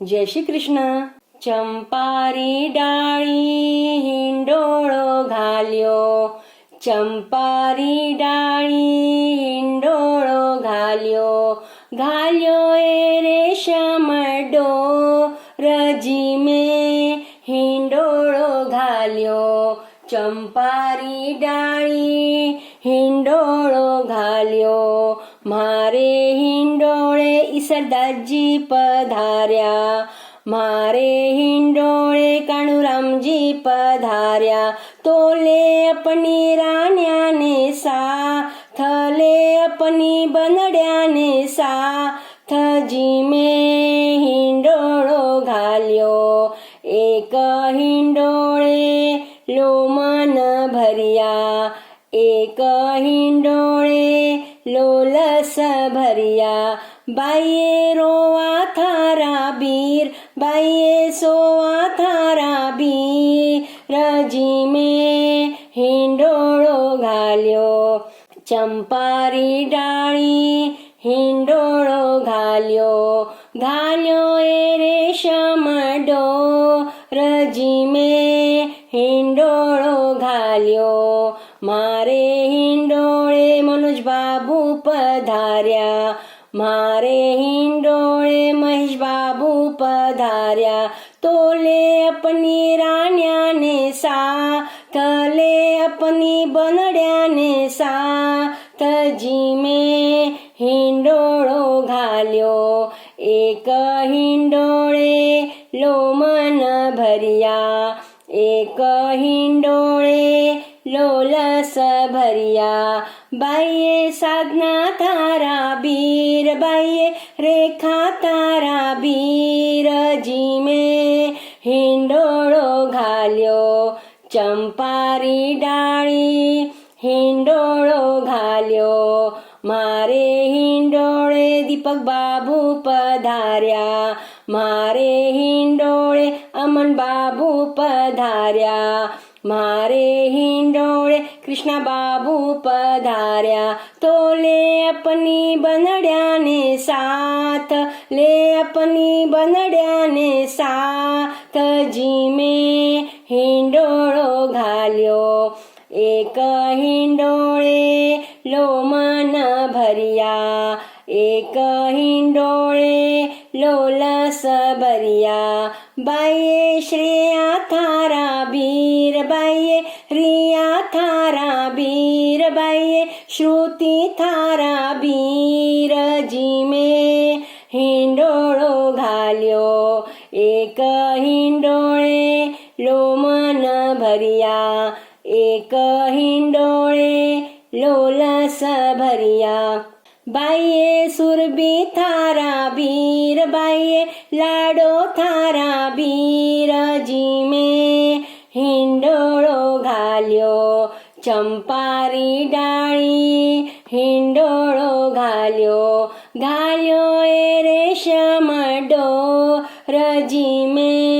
જય શ્રી કૃષ્ણ. ચંપારી ડાળી હિંડોળો ઘાલ્યો, ચંપારી ડાળી હિંડોળો ઘાલ્યો, ઘાલ્યો એ રેશમ ડોરજી મેં હિંડોળો ઘાલ્યો, ચંપારી ડાળી હિંડોળો ઘાલ્યો. મારે હિંડોળે ઈસરદાસજી પધાર્યા, મારે હિંડોળે કાણુરામજી પધાર્યા. તો લે અપની રાણ્યાને સાથ, લે અપની બનડ્યાને સાથજી મેં હિંડોળો ઘાલ્યો. એક હિંડોળે લોમન ભર્યા, એક હિંડોળે લોલસ ભર્યા. બાઈએ રોવા થારા બીર, બાઈએ સોવા થારા બીરજી મેં હિંડોળો ઘાલ્યો. ચંપારી ડાળી હિંડોળો ઘાલ્યો, ઘાલ્યો એ રેશમ ડોરજી મેં હિંડોળો ઘાલ્યો. મારે હિંડોળે મનોજબાબુ પધાર્યા, મારે હિંડોળે મહેશબાબુ પધાર્યા. તો લે અપની રાણ્યાને સાથ, લે અપની બનડ્યાને સાથજી મેં હિંડોળો ઘાલ્યો. એક હિંડોળે લોમન ભર્યા, એક હિંડોળે લોલસ ભર્યા. બાઈએ સાધના તારા બીર, બાઈએ રેખા તારા બીરજી મેં હિંડોળો ઘાલ્યો. ચંપારી ડાળી હિંડોળો ઘાલ્યો. મારે હિંડોળે દીપક બાબુ પધાર્યા, મારે હિંડોળે અમન બાબુ પધાર્યા, મારે હિંડોળે કૃષ્ણ બાબુ પધાર્યા. તો લે અપની બનડ્યાને સાથ, લે અપની બનડ્યાને સાથજી મેં હિંડોળો ઘાલ્યો. એક હિંડોળે લોમન ભર્યા, એક હિંડોળે લોલસ ભર્યા. બાઈએ શ્રેયા થારા બીર, બાઈએ રિયા થારા બીર, બાઈએ શ્રુતિ થારા બીરજી મેં હિંડોળો ઘાલ્યો. એક હિંડોળે લોમન ભર્યા, એક હિંડોળે લોલસ ભર્યા. બાઈએ સુરભી થારા બીર, બાઈએ લાડો થારા બીરજી મેં હિંડોળો ઘાલ્યો. ચંપારી ડાળી હિંડોળો ઘાલ્યો, ઘાલ્યો એ રેશમ ડોરજી મેં